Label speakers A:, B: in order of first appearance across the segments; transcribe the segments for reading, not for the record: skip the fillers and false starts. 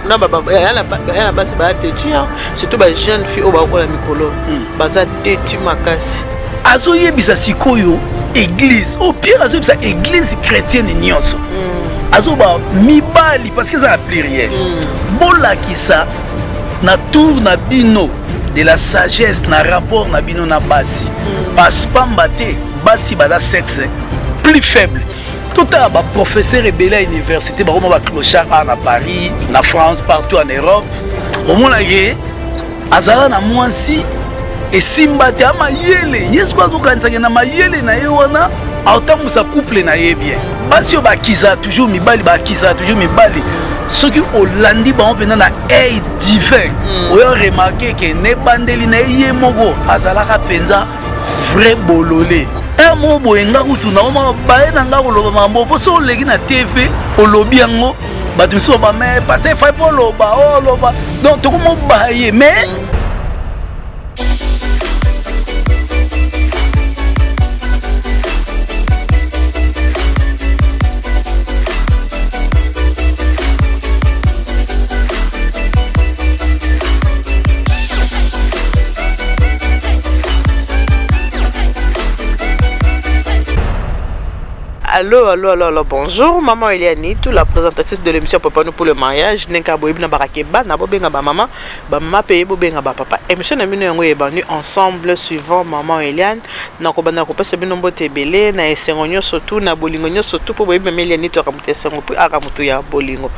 A: na baba ya basi ba teti surtout ba jeune fille au ba ko la mikolo baza teti makasi
B: azo yebisa sikoyo église au pire azo yebisa église chrétienne nyonso azo ba mibali parce que ça a pluriel bolakisa na tour na bino de la sagesse na rapport na bino na basi parce pamba te basi bada sexe plus faible tout à ba professeur rebelle à université ba ba clochard à Paris na France partout en Europe au moins là azala na mwasi et simba te amayele yesu bazo kanzaka na mayele na ye wana autambusa couple na ye bien basi yo bakiza toujours mibali bakiza toujours mibali ce qui Hollandi ba on na aide divin oyo remarquer que ne bandeli na ye moko azalaka penza vrai bololé un mot boyenga kutu na oma bae na nga koloba mambo poso legi na TV olobi yango batu so ba mais passer fa pour loba o loba donc to ko baye mais
A: Allô, bonjour, maman Eliani, toute la présentatrice de l'émission Papa nous pour le mariage. Nenka boyebi na barakeba, na bobenga ba maman paye bobenga ba papa. Émission na mino yango ebanu ensemble suivant maman Eliane. Na ko bana ko pesa bino mbote belé na esengonyo surtout na bolingo nyo surtout pour boyebi maman Eliani to akamuta esengo puis akamutu ya bolingo.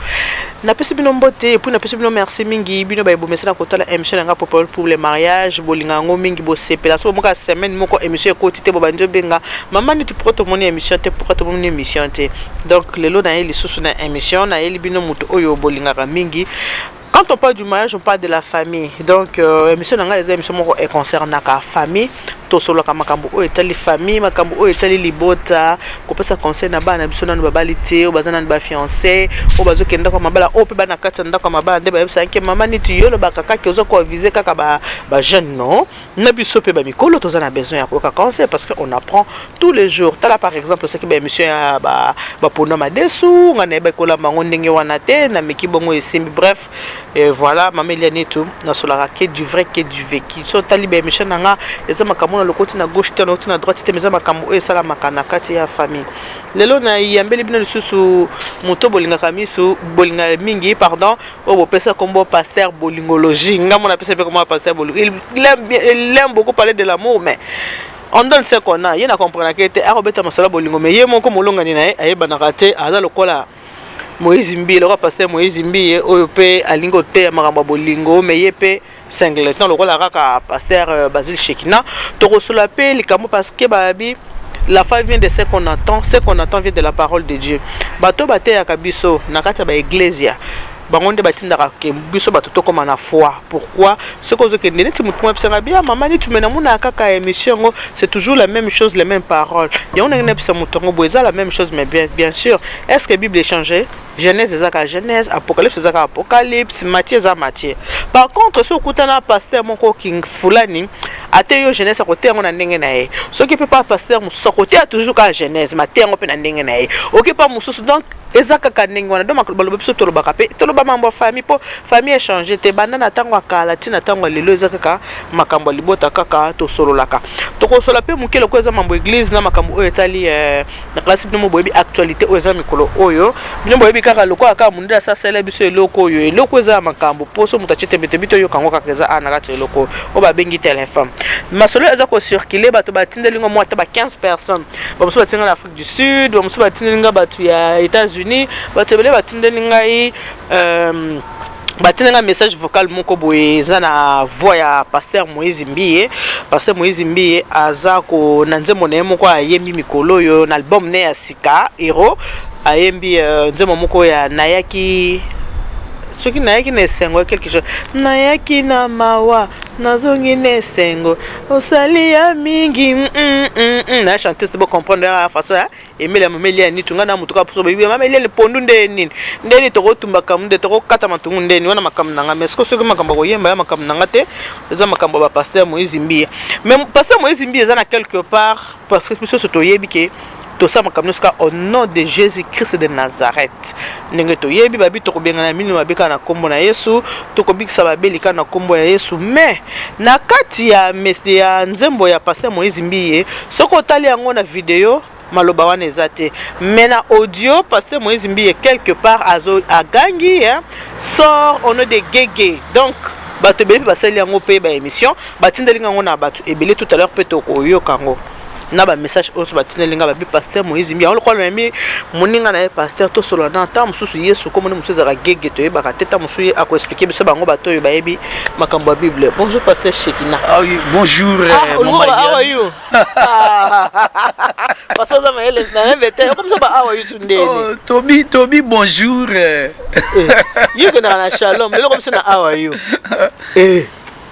A: Na pesa bino mbote puis na pesa bino merci mingi bino ba ebomesa na kotala émission nga Papa pour le mariage bolinga ngo mingi bo sepela so moka semaine moko émission ko tite bo banjo benga maman ni tu proto moni émission te pour une émission donc le lot dans les sous na émission na elibino muto oyo bolingaka mingi. Quand on parle du mariage, on parle de la famille. Donc émission nanga eza émission moko e concerne ka famille to solo ka makambo o etali famille makambo o etali libota ko pesa conseil na bana biso na babalite o bazana ba fiancé o bazo kenda ko mabala o pe bana katsa ndako mabala nde ba yebisa ke mama ni tu yolo ba kaka ke ozo ko viser kaka ba jeune non na biso pe ba mikolo to zana besoin ya ko ka conseil parce que on apprend tous les jours. Tala par exemple ce que ba émission ya ba pona madesu ngane ba kola mango ndenge wana te na miki bongo esimbi bref. Et voilà, maman Eliane tout, na solara que du vrai que du vécu. So tali ba émission nanga eza makambo na lokoti na gauche te na lokoti na droite te meza makambo e sala makana kati ya famille. Lelo na yambeli bino lisusu moto bolinga kamisu bolinga mingi pardon o bo pesa kombo pasteur bolingologie ngamo na pesa pe kombo pasteur bolingo. Il aime beaucoup parler de l'amour mais on donne ce qu'on a. Yena comprendre que te arobeta masala bolingo mais yemo ko molonga ni na ayeba na kate aza lokola Moïse Mbi, le roi pasteur Moïse Mbi, OEP, Alingo Te, Maramba Bolingo, Meyepe, Singleton, le roi la raka pasteur Basile Shekina, Toro Solapé, Likamo parce que Babi, la foi vient de ce qu'on entend vient de la parole de Dieu. Bato Bate Yakabiso, Nakata Ba Ecclesia. Bangonde batindaka ke biso batoto comme na foi. Pourquoi ce que que neti mutu mwa bien maman ni tu mena muna kaka émission c'est toujours la même chose les mêmes paroles. Ya on a une pisa mutongo boeza la même chose mais bien sûr est-ce que Bible est changée? Genèse ezaka Genèse, Apocalypse ezaka Apocalypse, Matthieu ezaka Matthieu. Par contre ce kutana pasteur moko king fulani ateyo Genèse côté on a ndenge na ye. Ce qui peut pas pasteur musu côté a toujours ka Genèse, Matthieu on peut na ndenge na ye. OK pas musu donc ezaka kanenge wana donc baloba biso tolobaka pe toloba mambo famille po famille échanger te banana tango akala tina tango lelo ezaka ka makambo libota kaka to sololaka to ko sola pe mukelo ko eza mambo église na makambo oyo etali na classe bino boyebi actualité oyo eza mikolo oyo bino boyebi kaka loko aka mundela sa sala biso eloko oyo eloko eza makambo poso mutachete bito yo kango kaka eza ana kati eloko o ba bengi téléphone masolo eza ko circuler bato batindelingo mo ata ba 15 personnes ba muso batinga na Afrique du Sud ba muso batindelinga bato ya États-Unis batebele batindelinga batinanga message vocal moko boye za na voix ya pasteur Moïse Mbiye. Pasteur Moïse Mbiye aza ko nanzemo na moko ayembi mikolo yo na album ne ya sika hero ayembi nzemo moko ya nayaki soki nayaki na esengo quelque chose nayaki na mawa nazongi na esengo osali ya mingi na chanteuse bo comprendre la façon Emile Mameli ni tunga na mutuka poso bibi Mameli le pondu ndeni ndeni to kotumba kamunde to kokata matungu ndeni wana makamu nanga mais ce que makambo ko yemba ya makamu nanga te eza makambo ba pasteur Moïse Mbiye mais pasteur Moïse Mbiye eza na quelque part parce que biso to yebi ke ça makamnoska au nom de Jésus-Christ de Nazareth. Nengeto yebi babi to kobenga na minu mabeka na kombo na Yesu, to kobikisa babelika na kombo ya Yesu. Mais na kati ya ya nzembo ya pasteur Moïse Mbiye, soko tali yango na video maloba wana ezate. Mais na audio pasteur Moïse Mbiye quelque part a gangi sort au nom de Gege. Donc bato beli basali yango pe ba émission, batindeli yango na bato ebele tout à l'heure pe to koyo kango. Na ba message oso batindelinga ba bi pasteur Moïse Mbiya on ko lemi moninga na pasteur to solo na ta mususu Yesu comme mususu za Gege to yeba ka teta mususu ako expliquer biso bango bato yo ba yebi makambo ya Bible. Bonjour pasteur Shekina.
B: Ah oui, bonjour
A: maman. How are you? Pasteur za maele na invité comme ça ba how are you today?
B: Oh, Toby bonjour.
A: You que na shalom, le comme ça na how are you?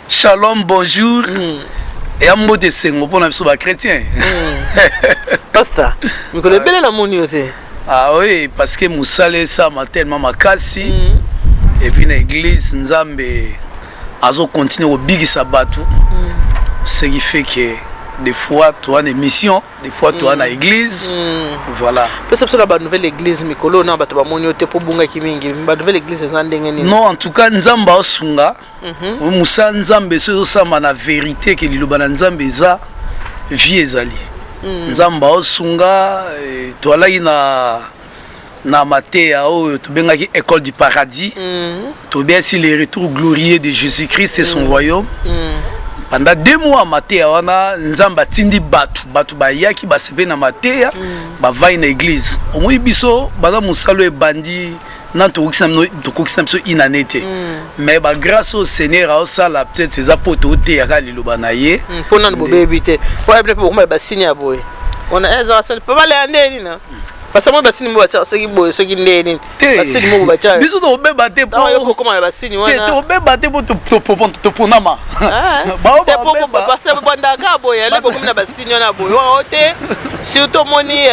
B: Shalom bonjour. Et un mot de sengo pour nous sommes chrétiens.
A: Pasteur, vous connaissez bien la monnaie.
B: Ah oui, parce que Moussale ça m'a tellement makasi. Et puis l'église Nzambe azo continue au big sabatu. Ce qui fait que des fois tu as une mission, des fois tu as une église. Voilà.
A: Peut-être que la nouvelle église Mikolo na bato ba moniote pour bunga kimingi. La nouvelle église ndenge ni.
B: Non, en tout cas Nzamba osunga. Moussa Nzambe so sama na vérité que liloba na Nzambe za vie ezali. Nzamba osunga to alai na Matéa oyo to bengaki école du paradis. To bien si le retour glorieux de Jésus-Christ et son royaume. Pendant 2 mois Matéa wana Nzamba tindi batu bayaki basebe na Matéa ba vai na église. Omoi biso bana musalo e bandi nan to kokisa biso inanete. Mais ba grâce au Seigneur ça la peut-être ces apôtres te ya liloba na ye.
A: Pour nan bo bébité. Pour être pour moi ba signer boy. On a un ça peut pas aller ndeni na. Parce que moi ba signer mo ba soki boy soki ndeni. Ba signer mo ba cha.
B: Biso to beba te
A: pour yo comment ba signer wana.
B: To beba te to ponama.
A: Ba ba parce que banda ka boy ale ko na ba signer na boy. Wa ote surtout moni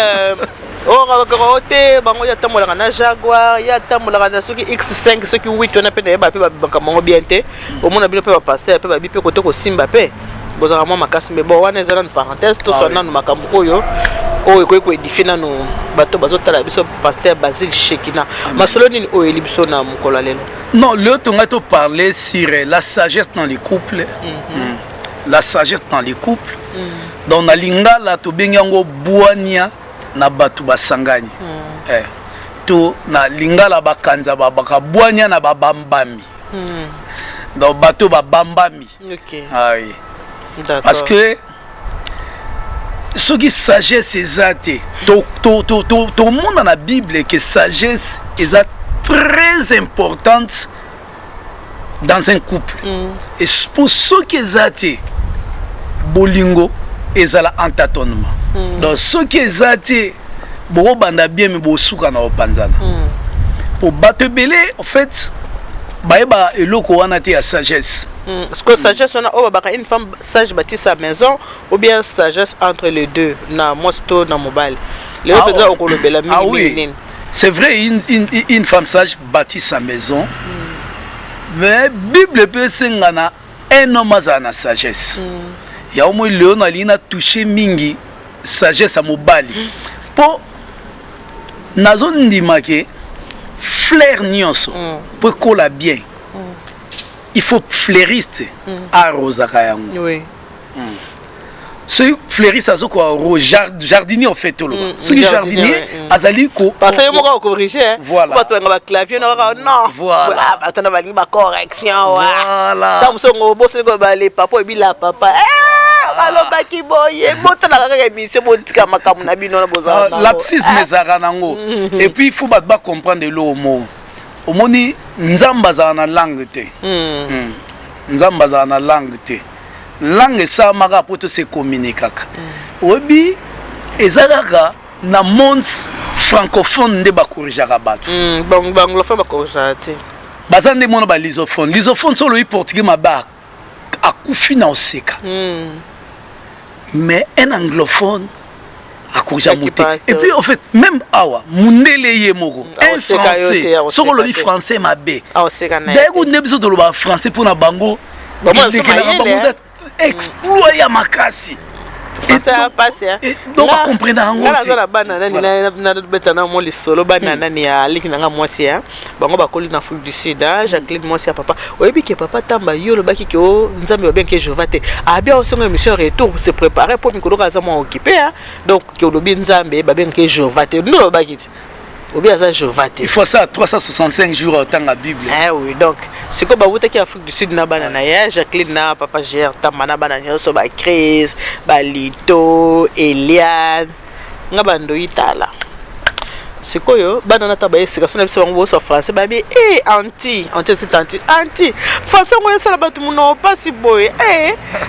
A: oh te bango ya tambolaka na Jaguar ya tambolaka na soki X5 soki 8 on appelle ba pe ba bango bien te au monde bino pe ba pasteur pe ba bi pe koto ko simba pe bozaka mo makasi mais bon wana ezala une parenthèse to sona no makambo oyo ko édifier na no bato bazotala biso pasteur Basile Shekina masolo nini oyo elibiso na mukolo lelo.
B: Non, l'autre on a to parler sur la sagesse dans les couples. La sagesse dans les couples. Dans na lingala to bengango buania na batu basangani to na lingala bakanza bakabwanya na babambami donc bato babambami. Ah oui. Parce que ce qui sagesse ezate to monde dans la Bible que sagesse est très importante dans un couple. Et pour ce qui ezate bolingo ezala entêtement. Donc ce qui est athée, bon banda bien mais bon souka na opanzana. Pour battre belé en fait, baeba eloko wana te ya sagesse.
A: Est-ce que sagesse on a une femme sage bâtit sa maison ou bien sagesse entre les deux na mosto na mobile. Les autres gens au kolobela mini.
B: C'est vrai une femme sage bâtit sa maison. Mais Bible peut singana un homme a na sagesse. Ya omo Léon alina touché mingi sagesse à mobali. Pour nazo ndima ke flair nyonso pour coller bien. Il faut fleuriste à rosaka yango. Oui. Ce fleuriste azo ko jardinier en fait tout le monde. Ce jardinier azali ko
A: parce que moi ko corriger.
B: Voilà.
A: Pas toi clavier non. Voilà, attends ba correction. Voilà. Tam so ngo bosse ko ba les papa et bila papa. Alobaki boye botala kaka émission botika makamu na bino na boza
B: lapsisme ezaka nango. Et puis il faut ba comprendre le mot omoni nzamba za na langue te nzamba za na langue te langue ça maka poto se communiquer obi ezalaka na monde francophone nde ba corrigeaka bato
A: banglophone ba corrigeaka te
B: bazande mono ba lisophone solo i portugais maba akufi na oseka. Mais un anglophone a corrigé et puis en fait même awa mundele yemoko un français soko lo français mabe d'ailleurs ne biso to lo ba français pour na bango exploit ya makasi
A: français passe
B: donc ba comprendre en
A: ngala za bana nani na betana mo lisolo bana nani ya liki nanga mwasi ya bango bakoli na Afrique du Sud Jacqueline mwasi ya papa oyebi ke papa tamba yolo baki ke o nzambe bien que Jéhovah te a bien aussi une mission retour se préparer pour mikolo kaza mo occupé donc ke olobi nzambe ba bien que Jéhovah te no baki ou bien ça Jéhovah te
B: il faut ça 365 jours dans la Bible.
A: Oui donc c'est comme ba qui Afrique du Sud na bana na ya Jacqueline na papa gère tamba na bana nyoso ba Chris ba Lito Eliane ngabando itala sikoyo bana na taba esika sona biso bango so français babi anti français ngo esala batu muno pasi boy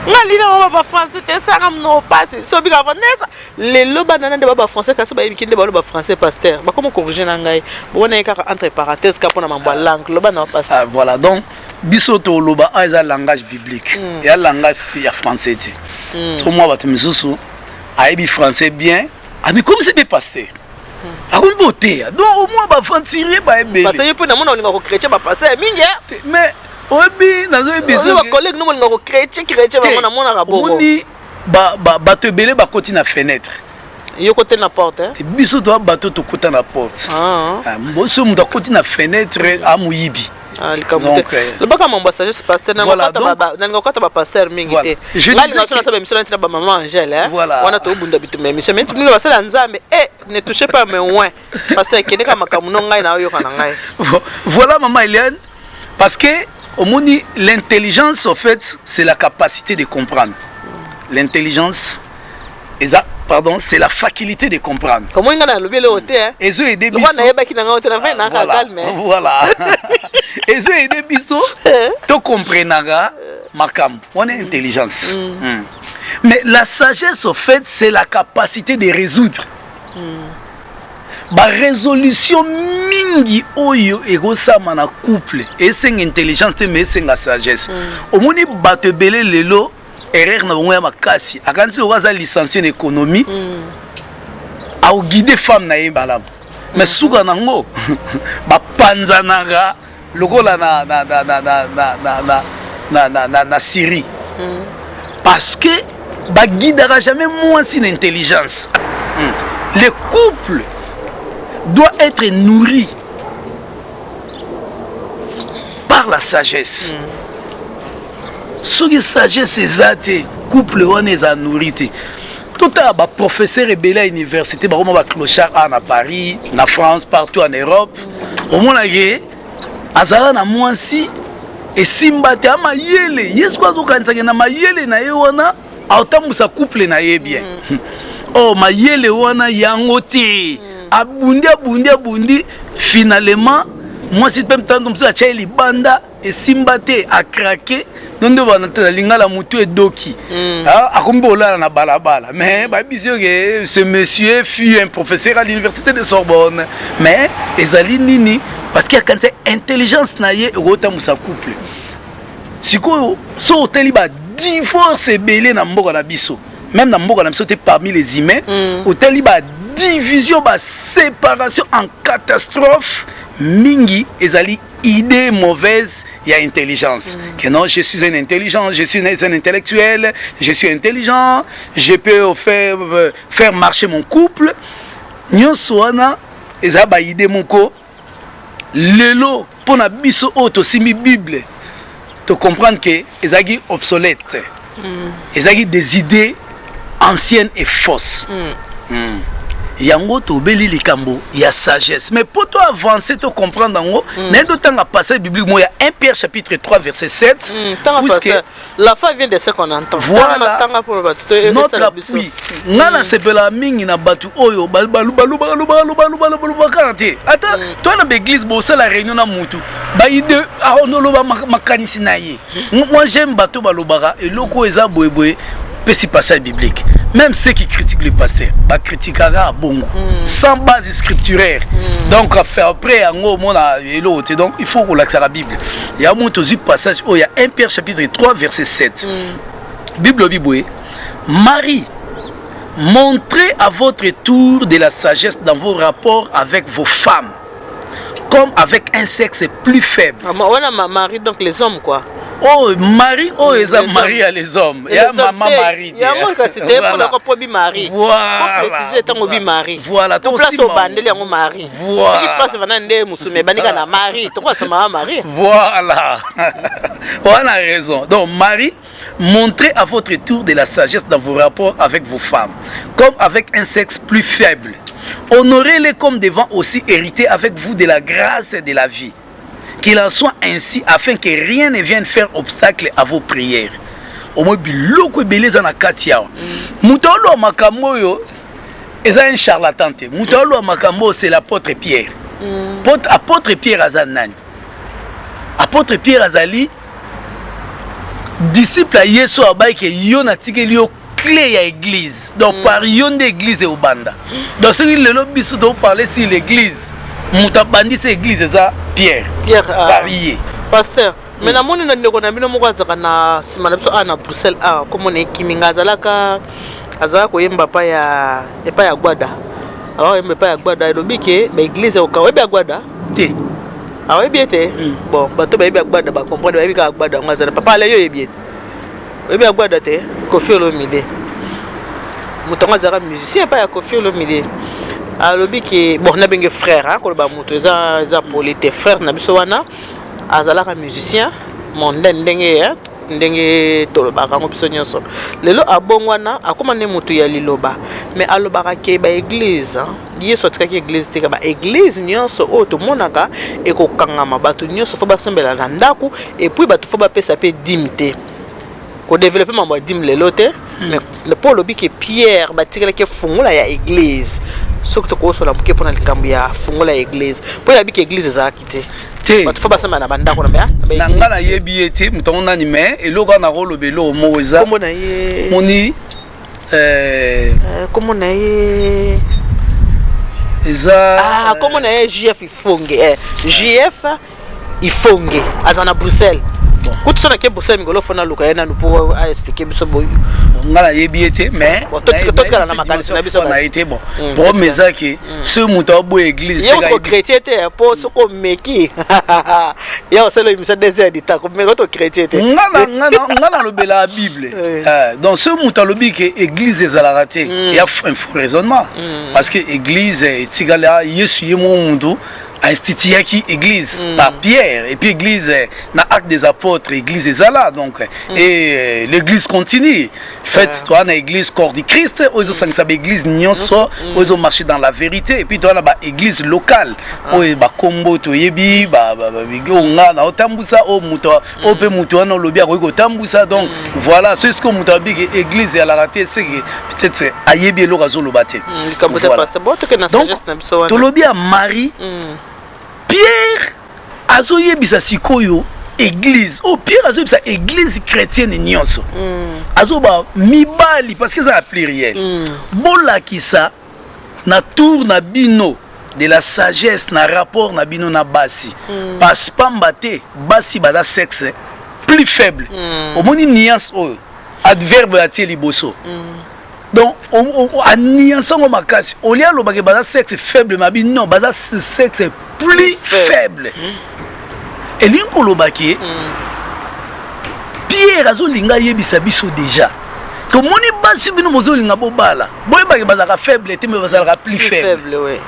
A: ngali na baba français te sanga muno pasi so bika vanessa lelo bana na de baba français kasi ba yibikinde ba français pasteur ba comment corriger na ngai bona ekaka entre parenthèses ka pona mambo langue lo bana pasteur
B: voilà donc biso to loba a eza langage biblique ya langage ya français te so moi batu misusu aibi français bien mais comme c'est des pasteurs a une beauté donc au moins ba fantirer ba ebe
A: parce que pour na mona olinga ko chrétien ba pasteur mingi
B: mais obi nazo biso
A: ba collègue no olinga ko chrétien ba mona raboko
B: oni ba te belé ba côté na fenêtre
A: yo côté na porte
B: biso to bateau to côté na porte mboso mu da côté na fenêtre amuyibi
A: le baka mon sagesse pasteur na ngokata ba pasteur mingi te ngali ngosona sabe mission ntina ba maman Angèle wana to bunda bitu mais mission ntina ba sala nzambe ne touchez pas mes oins pasteur kene ka makamu no ngai na yo kana ngai
B: voilà maman Eliane parce que au moni l'intelligence en fait c'est la capacité de comprendre l'intelligence pardon, c'est la faculté de comprendre.
A: Comment il y a le hôtel
B: et eux aider
A: biso.
B: Voilà. Et eux aider biso. Tu comprendras makam. On est intelligence. Mais la sagesse au fait c'est la capacité de résoudre. Ba résolution mingi oyo egosama na couple et c'est intelligence mais c'est la sagesse. Au moni bate belé lelo erreur na bongo ya makasi akanisi lo waza licencié en économie a guider femme na yebala mais suka nango ba panzanaka lokola na Syrie parce que ba guidera jamais moins sin intelligence. Le couple doit être nourri par la sagesse. Ce qui sagesse c'est couple on est à nourrir. Tout à bas professeur et belle à l'université, bah on va clochard à Paris, en France, partout en Europe. Au moins là, azara na mwasi et simbate ama yele. Yes quoi zo kanisa na mayele na yewana, autambusa couple na ye bien. Oh mayele wana yangote. Abundi finalement moi si même temps comme ça tcha libanda et simbate a craqué. Non de la lingala mutu et doki. Akumbola na balabala. Mais ce monsieur fut un professeur à l'université de Sorbonne. Mais ezali nini parce qu'il y a quand c'est intelligence na ye rota musa couple. Siko so hôtel ba divorce belé na mboka na biso. Même na mboka na biso te parmi les humains, hôtel ba division ba séparation en catastrophe mingi ezali idée mauvaise. Il y a intelligence. Que non, je suis un intelligent, je suis un intellectuel, je suis intelligent, je peux faire marcher mon couple. Nyoswana, ezaba idée moko. Lelo, pour na biso auto simi Bible, te comprendre que ezagi obsolète. Ezagi des idées anciennes et fausses. Yango to beli likambo ya sagesse mais pour toi avancer to comprendre ngo n'endo tanga passage biblique moi il y a 1 Pierre chapitre 3 verset 7
A: puisque la fin vient de ce qu'on entend
B: voilà notre appui ngana sepela mingi na batu oyo balu karte ata toi na l'église bo ça la réunion na mutu ba ide a onoloba makanisi na ye moi j'aime batu balobara et loko eza boyeboy petit passage biblique. Même ceux qui critiquent le pasteur, bah critiquera bongo, sans base scripturaire. Donc après en gros l'autre, donc il faut relaxer la Bible. Il y a un passage où il y a 1 Pierre chapitre 3 verset 7. Bible Biboué, Marie, montrez à votre tour de la sagesse dans vos rapports avec vos femmes, comme avec un sexe plus faible.
A: Voilà Marie donc les hommes quoi.
B: Oh, Marie, oh, ils ont marié à les hommes. Il y a maman Marie.
A: Il y a moi qui c'était pour la couple Marie.
B: Voilà.
A: Faut préciser tant au Marie.
B: Voilà.
A: Tout place au bandel en Marie.
B: Voilà.
A: Qui place vanande musume banika na Marie. Tu crois ça maman Marie?
B: Voilà. On a raison. Donc Marie, montrez à votre tour de la sagesse dans vos rapports avec vos femmes, comme avec un sexe plus faible. Honorez-les comme devant aussi hériter avec vous de la grâce et de la vie. Qu'il en soit ainsi afin que rien ne vienne faire obstacle à vos prières. Au moins, biloko beleza na katia. Mutolo makambo yo, eza un charlatan te. Mutolo makambo c'est l'apôtre Pierre. Apôtre Pierre azanani. Apôtre Pierre azali disciple à Yesu abai ke yo na tikeli yo clé ya église. Donc par yon d'église et au banda. Donc ce qui le lobby biso do parler sur l'église. Muta bandi c'est église ça Pierre.
A: Pierre
B: Parier.
A: Pasteur. Mais na moni na ndeko na bino moko azaka na sima na biso na Bruxelles comme on est kiminga azalaka ko yemba pa ya gwada. Alors yemba pa ya gwada lobi ke ba église au kawe ba gwada.
B: Té.
A: Ah oui bien té. Bon, bato ba gwada ba comprendre ba bika gwada ngazana papa la yo yebie. Oyebi gwada té Koffi Olomide. Mutonga zaka musicien pa ya Koffi Olomide. Alobi ki bon na benge frère ko ba muto za polite frère na biso wana azalaka musicien monde ndenge tolobaka ngo biso nyonso lelo abongwana akoma ne mutu ya liloba mais alobaka ke ba église yeso atikaki église tika ba église nyonso o to monaka ekokangama bato nyonso fo basembela na ndaku et puis bato fo bapesa pe dimite ko développer mambo dim lelo te mais le polo bi ke Pierre batikela ke fungula ya église surtout ko so la buke pona likambu ya fungula ya église po ya bi ke église za kité te bato fo basema na bandako na ba
B: na ngala yebi ete mutongo nani mais eloko na rolo belo moza
A: komo na ye
B: moni
A: komo na ye
B: eza
A: komo na ye JF ifonge JF ifonge azana Bruxelles kuti sona ke Bruxelles ngolo fona luka yana nupo a expliquer biso boyo
B: ngala yebi ete mais
A: totikala na makanisi na biso
B: na ete bon pour mezaki ce muto bo église
A: c'est ko chrétien te po soko meki ya oselo imisa désert dita ko meko to chrétien te
B: ngala lobela la Bible donc ce muto lobi ke église ezalaka te il y a un faux raisonnement parce que église etigala Yesu ye mundu institué qui église par Pierre et puis église na acte des apôtres église ezala donc et l'église continue fait toi na église corps du Christ aux autres église nyonso aux autres marcher dans la vérité et puis toi na ba église locale o ba kombo to yebi ba nga na otambusa o muto o pe muto na lobi ko tambusa donc voilà c'est ce que muto bi église ya la raté c'est peut-être ayebi lo razo lo baté
A: comme ça passe bon que na sagesse na biso
B: to lobi a Marie Pierre azoyebisa sikoyo église oh Pierre azoyebisa église chrétienne nyonso azoba mibali parce que ça a pluriel bolakisa na tour na bino de la sagesse na rapport na bino na basi parce pamba te basi bada sexe plus faible omoni nuance oyo adverbe atie liboso donc a nuance ngo makasi olia lobake bada sexe faible mabi non bada sexe plus faible et linko lobake Pierre azolinga yebisa biso déjà to moni basi bino mozolinga bobala boyebake bazaka faible te mais bazalaka plus faible
A: ouais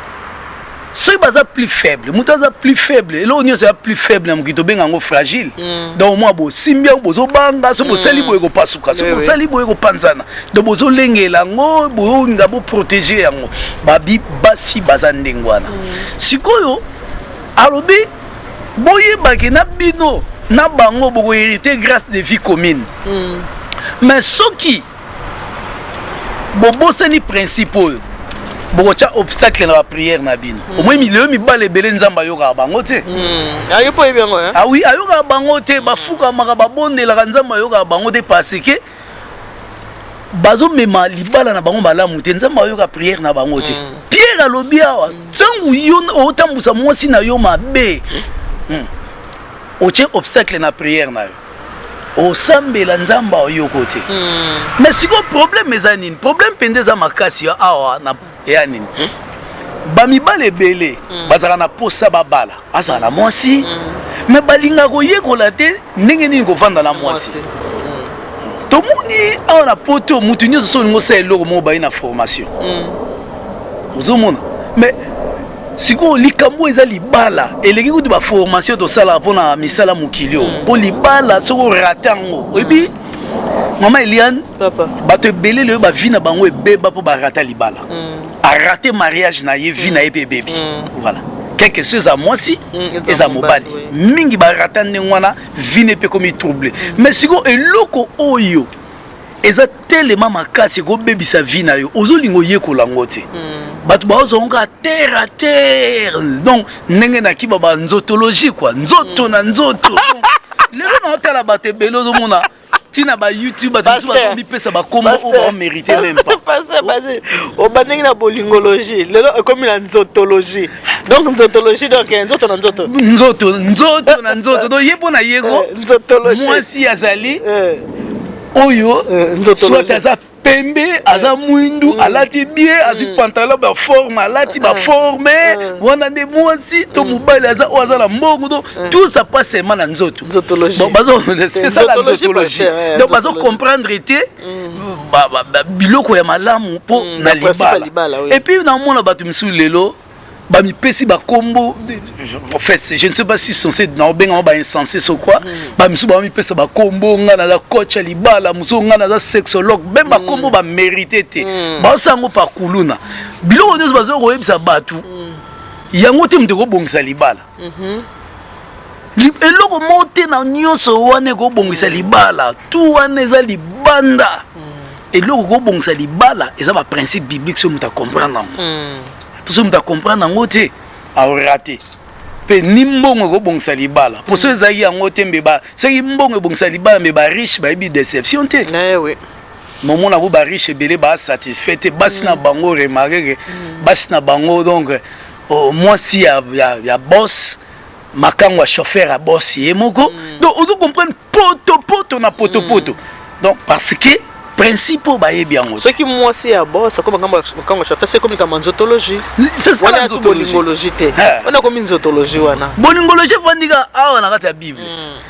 B: soki baza plus faible mutu aza plus faible eloko nyonso ya plus faible na mokili tobenga yango fragile donc mwa bosimbi yango bozobanga so bosali boye kopasuka so bosali boye kopanzana donc bozolengela yango boyolinga boprotege yango babi basi baza ndenge wana sikoyo alobi boyebake na bino na bango bokohérité grâce de vie commune mais soki bobosani principe oyo bokotia obstacle na la prière na bino au moins milieu mibale belé nzamba yoka bango te
A: ayo po ebengo
B: ah oui ayoka bango te bafuka maka babondela nzamba yoka bango te parce que bazo mema libala na bango malamu te nzamba yoka prière na bango te Pierre alobi awa tangu yo otambusa mwasi na yo mabe otie obstacle na prière na yo osambela nzamba oyo kote mais siko problème ezanini problème pendeza makasi awa na ya nini bamibale belé bazala na posa babala azala mwasi mais balinga koyekola te ndenge nini kovanda na mwasi tomoni awa na poto mutu nyonso so olingo osala eloko moko baye na formation ozomona mais sikoyo likambo eza libala eleki kuti baformation tosalaka mpona misala mokili oyo mpo libala soki orate yango oyebi mama Eliane bato ebele lelo bavi na bango ebeba mpo barata libala arate mariage na ye vi na ye mpe ebebi voilà quelque chose à mwasi eza mobali mingi barata ndenge wana vi ne mpe komi trouble mais sikoyo eloko oyo eza telema makasi ekobebisa vi na yo ozolinga oyekola yango te bato baozonga terre à terre donc ndenge nakiba banzotologie quoi nzoto na nzoto lelo naotala bato ebele ozomona tina ba YouTube bato biso bazomipesa bakombo oyo bamérite même pas
A: obandenge na bolingologie lelo ekomi na nzotologie donc nzotologie donc nzoto na nzoto
B: nzoto na nzoto donc ye mpo na yeko mwasi azali oyo soit aza pembe aza mwindu alati bien azwi pantalon baforme alati baforme wana nde mwasi to mobali aza oyo aza na mbongo donc tout ça passe seulement na nzoto c'est ça la nzotologie donc bazocomprendre te biloko ya malamu mpo na libala et puis naomona bato misusu lelo bamipesi bakombo en fait je ne sais pas si censé na benga ba insensé so quoi ba misu ba mipesa bakombo nga na coach libala muso nga na sexologue même bakombo ba mérité te ba sango pa kuluna biloko nyo bazo koyebisa batu yango te muteko bongisa libala eloko mote na nyonso wane ko bongisa libala tout wane eza libanda eloko ko bongisa libala eza ba principe biblique so muta comprendre so muta comprendre yango te aorate pe ni mbongo ekobongisa libala po so ezalaki yango te mbeba soki mbongo ebongisa libala me bariche bayebi déception te momona ko bariche ebele basatisfait te basi na bango remarqueke basi na bango donc mwasi ya boss makango ya chauffeur ya boss ye moko donc ozo comprendre poto na poto donc parce que principe bayebi yango
A: ce qui moi c'est à boss comme quand je fais c'est comme la nzotologie
B: c'est ça la
A: nzotologie te on a comme nzotologie wana
B: bolingologie vandika awa na kata ya bible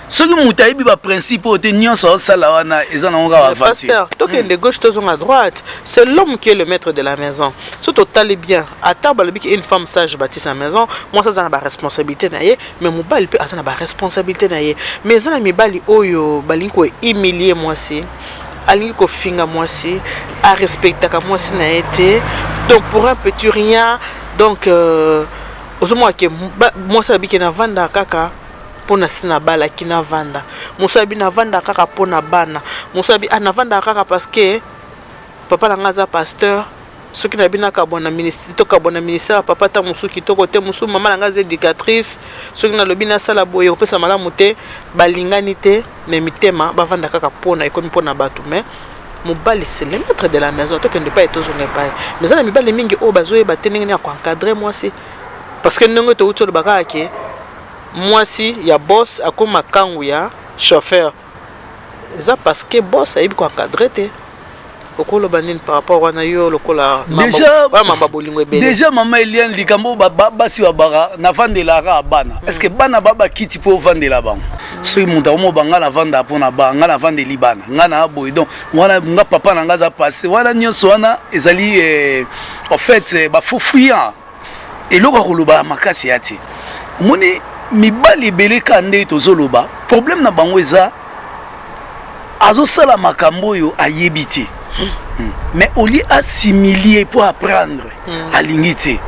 B: soki mutu ayebi ba principe te nyonso osala wana eza na nga bavati
A: pasteur to que de gauche to à droite c'est l'homme qui est le maître de la maison surtout tali bien à table une femme sage bâtit sa maison moi ça a ba responsabilité na ye mais mobali pe ça na ba responsabilité na ye mais ça na mibali oyo balinko humilier moi si alingi kofinga mwasi a respectaka mwasi na été donc pour un petit rien donc ozomwa ke mwasi abiki na vanda kaka pona sina bala kina vanda musabi na vanda kaka pona bana musabi ana vanda kaka parce que papa na ngaza pasteur soki na bina ka bona ministre to ka bona ministère papa ta musuki to côté musu mama na ngaza éducatrice soki na lobina sala boye opesa malamu te balingani te mais mitema bavanda kaka pona ekomi pona batu mais mobali c'est le maître de la maison to que ne pas être toujours pas mais ça na mibali mingi o bazoye batenenge na ko encadrer moi c'est parce que ndenge to utso baka ke moi si ya boss akoma kangu ya chauffeur ça parce que boss ayibi ko encadrer te okolo banine par rapport wana yo lokola mama bolingo ebele
B: déjà mama Eliane likambo basi babara na vandela ka bana est-ce que bana baba kiti po vandela bango so imunta omo banga na vanda pona banga na vandeli bana ngana aboy donc wana nga papa na ngaza passé wana nyonso wana ezali en fait ba fofuya eloko koloba makasi yati moni mibali ebele kande tozoloba problème na bango eza azosala makambo yo ayebite mais au lieu assimiler pour apprendre à l'ingité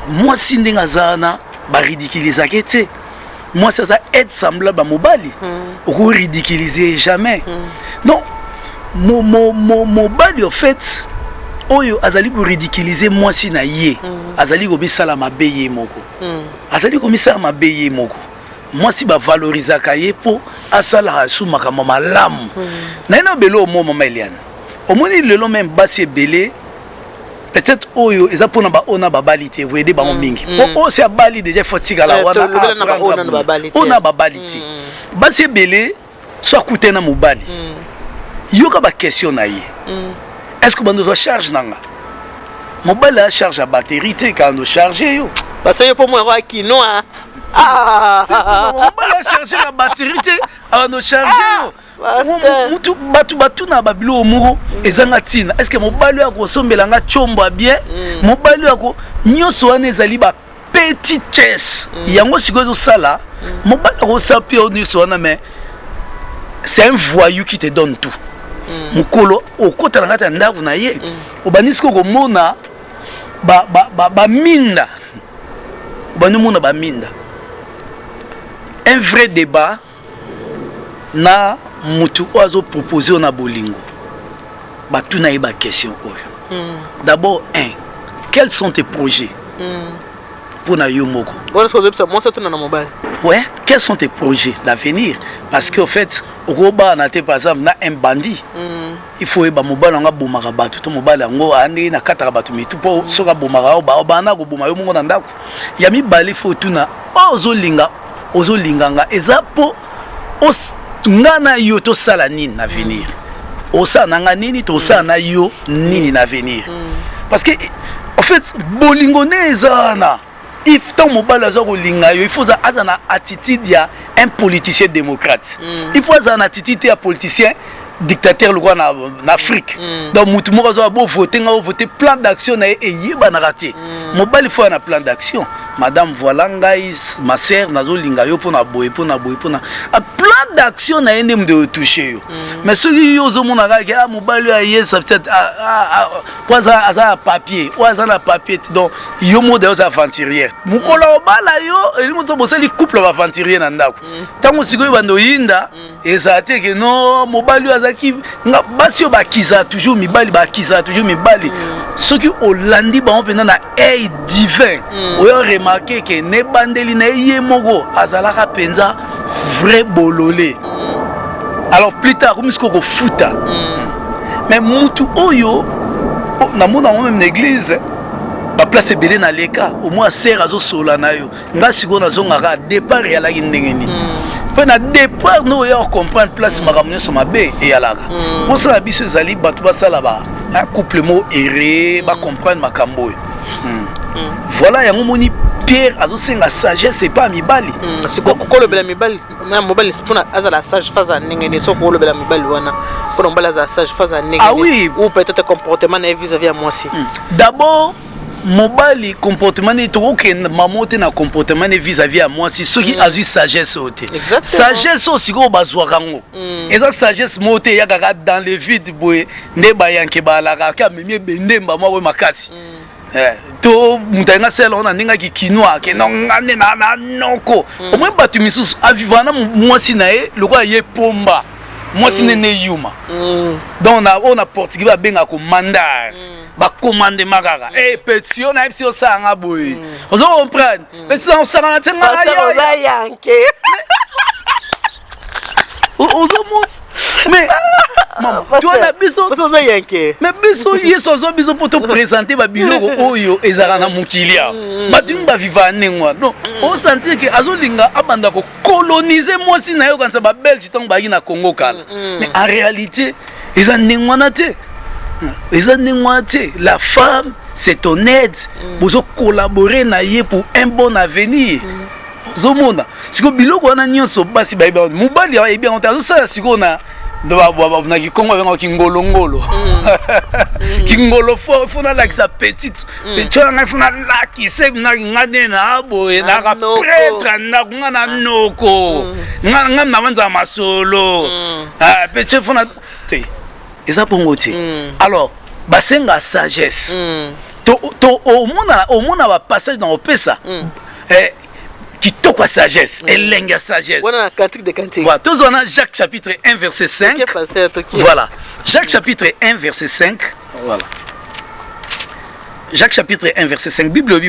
B: moi si ndinga zana ba ridiculiser kete moi ça être semblable à mobali ou ridiculiser jamais donc mobali en fait oyo azali ko ridiculiser moi si na ye azali ko bisala mabeye moko azali ko misala mabeye moko moi si ba valoriser kaye po asala su makama malamu na ina belo mo mama Eliane omoni lelo même basi belé peut-être oyo eza pona ba ona babalité vous aider bango mingi o c'est abali déjà fatika la wana ona babalité basi belé so kutena mobali yoka ba question na ye est-ce que bando charge nanga mobali a charge à batterie te quand on charger yo
A: parce que pour moi wa kinoa
B: mobali acharge na batterie te abando charge mutu batu na babilo moko ezanga ntina est-ce que mobali akosombelanga chombo bien mobali ako nyonso wana ezali ba petitesse yango sikoyo ezosala mobali akosala mpe nyonso wana mais c'est un voyou qui te donne tout mokolo okota na kati ya ndako na ye obandi sikoyo komona baminda obandi omona baminda un vrai débat na mutu oyo azopropose na bolingo batuna ye baquestion oyo d'abord quels sont tes projets pour na yo moko ouais quels sont tes projets d'avenir parce que au fait okoba na te par exemple na un bandit il faut eba mobali nga bomaka bato to mobali ngo ande na kataka bato mitu po soka bomaka o bana ko boma yo mongo na ndako ya mibali faut tuna ozolinganga ezapo ngana yo to sala nini na venir osana nga nini to osana yo nini na venir parce que en fait bolingo nezana if ton mobile azo kolinga yo il faut ça na attitude ya un politicien démocrate il faut ça na attitude ya politicien dictateur le en Afrique donc mutu moko azo bo voter plan d'action na yeba na raté mobile il faut un plan d'action madame voilà ngai ma sœur nazo linga yo pona boye pona plan d'action na ende de toucher yo mais ce qui yo zo mona ka ah mobile ya yes peut-être quoi ça a papier ou ça na papier donc yo mo de aventurière mukola obala yo eli mo zo bosali couple aventurier na ndako tango sikoyo bando yinda ezate que non mobile azaki basi yo bakiza toujours mibali ce qui olandi ba pena na œil divin oyo remarqué que ne bandeli na ye moko azalaka penza vrai bololé alors plus tard comme ce qu'on futa mais mutu oyo na mona même l'église ba place belé na leka au moins sert azo sola na yo nga siko na zonga départ ya la ndengeni pe na départ no ya comprendre place makamnyo so mabe et alaka pour ça biso zali batu basala ba un couple mo erré ba comprendre makambo voilà yango moni Pierre azo senga sagesse c'est pas mibali
A: c'est quoi ko lobela mibali mais mobali c'est pour azala sage phase ndengeni so ko lobela mibali wana pour on balaza sage phase ndengeni
B: ah oui
A: ou peut-être comportement vis-à-vis à moi aussi
B: d'abord mobali comportement ni to que maman te na comportement vis-à-vis à moi si ce qui a eu sagesse ote sagesse aussi ko bazwa kango eza sagesse moté ya kaka dans le vide boye nde ba yanke ba la ka memi bendemba moi we makasi to mutanga sel on ninga ki kinoa ke no ngane na noko au moins batu misusu avivana moi si nae le quoi ye pomba moi si ne yuma donc on a portugais ba benga ko mandar ba commande makaka petit on a epsi o sanga boy ozo comprendre petit on sanga tenga
A: ya yanke
B: ozo mo mais maman tu as biso
A: ozo yanke
B: mais biso yeso zo biso pour te présenter ba biloko oyo ezaka na mukilia batu ba viva nengwa non on sentir que azolinga abanda ko coloniser moi si na yo quand ça ba belge tant ba na Congo kala mais en réalité eza nengwa na te la femme c'est ton aide pour collaborer na ye pour un bon avenir zomona siko biloko wana nyonso basi ba mobali ya bien on ta ça siko na na kikongo venga kingolongolo kingolo fo na like sa petite petite na fona la ki se na ngane na boye na ka prêtre na ngana noko ngana na banza masolo petite fona te eza pongo te alors basenga sagesse to au mona ba passage dans opesa qui toque sagesse elenga sagesse
A: voilà cantique de cantique
B: voilà tous on a Jacques chapitre 1 verset 5 voilà Jacques chapitre 1 verset 5 voilà Jacques chapitre 1 verset 5 Bible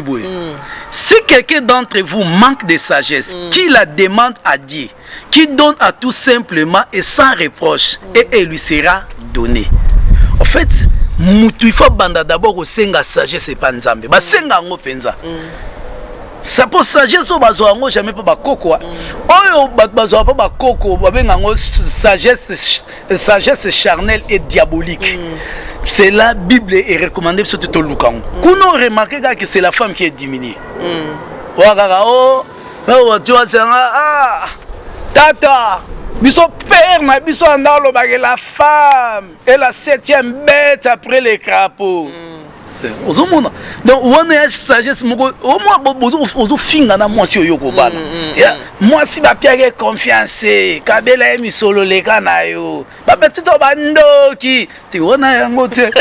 B: si quelqu'un d'entre vous manque de sagesse qui la demande à Dieu qui donne à tout simplement et sans reproche et elle lui sera donnée. En fait mutu il faut banda d'abord au senga sagesse et pas nzambe ba senga ngo penza ça pour sagesse au bazo ngo jamais pas ba koko oyo bazo pas ba koko ba benga ngo sagesse charnelle et diabolique. C'est la Bible est recommandée sur tout le lukango. Kuno remarquer que c'est la femme qui est diminuée. tu vois tata biso père na biso andalo ba la femme est la 7e bête après les crapauds. Ozomona donc on a sagesse moko au moins bozo finga na mwasi oyo ko bana mwasi ba piage confiance kabela emi solo leka na yo ba petito bandoki ti wona yango te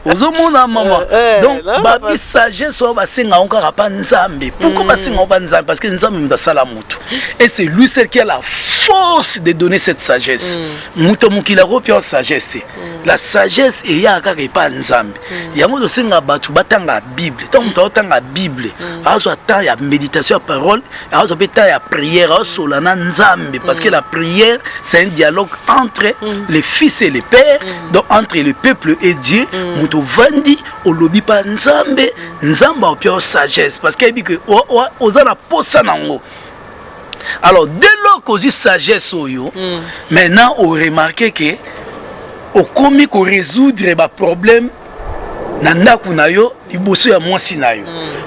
B: ozomona mama donc ba bi sagesse o ba singa onka pa nzambe pourquoi ba singa o ba nzambe parce que nzambe mda sala mutu et c'est lui seul qui a la force de donner cette sagesse muto mukila ko pio sagesse la sagesse et ya ka pa nzambe yango to singa batu batanga Bible tant muto tanga Bible azo ata ya méditation ya parole azo beta ya prière solana nzambe parce que la prière c'est un dialogue entre les fils et les pères donc entre le peuple et Dieu muto vandi olobi pa nzambe nzamba o pio sagesse parce que bi que ozana posa nango. Alors dès lors qu'on dit sagesse oyo maintenant on remarque que au komi ko résoudre ba problème na ndaku na yo liboso ya mwasi na yo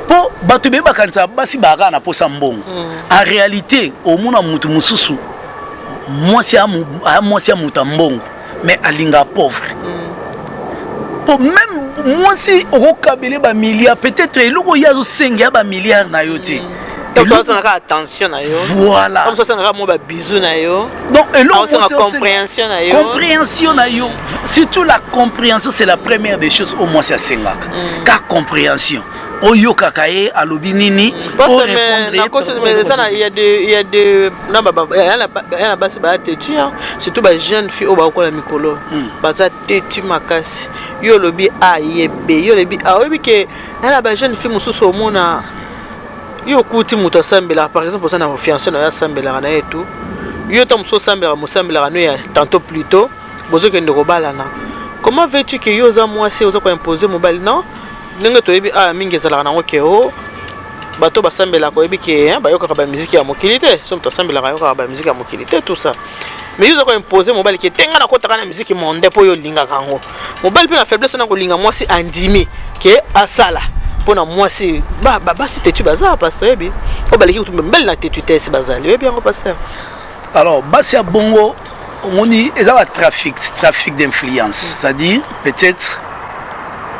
B: po bato be bakanisa basi baka na posa mbongo en réalité au mona mutu mususu mwasi ya muta mbongo mais alinga pauvre po même mwasi okabele ba milliard peut-être eloko yazo senga ba milliard na yo te.
A: Attention na yo.
B: Voilà.
A: Comme ça, on a bisous na yo.
B: Donc,
A: compréhension na yo.
B: Compréhension na yo. Surtout la compréhension, c'est la première des choses au moins c'est à Sengak. Car compréhension. Oyo kakaye alobinini.
A: Parce que ça il y a des non la base ba tetu surtout ba jeune fille au ba ko la mikolo. Ba za tetu makasi. Yo lobi a yebe, yo lobi a obi ke la ba jeune fille mususu au mona yo kuti muto sambela par exemple ça na fiancé na sambela na etu yo to muso sambela musambela no ya tantôt plus tôt bozo ke ndoko balana comment veux-tu que yo za mwasi oza ko imposer mobile non ndenge to yebi mingi ezala na okeo bato basambela ko yebi ke ba yo ka ba musique ya mokilité so muto sambela ka yo ka ba musique ya mokilité tout ça mais yo za ko imposer mobile ke tenga na kota kana musique monde po yo linga kango mobile pe na faiblesse na ko linga mwasi andimi ke asala pour moi si si tu bazar pasteur bi o baliki kutumba mbele na tetu tesi bazali we bien pasteur.
B: Alors basi ya bongo omoni ezala trafic d'influence c'est-à-dire peut-être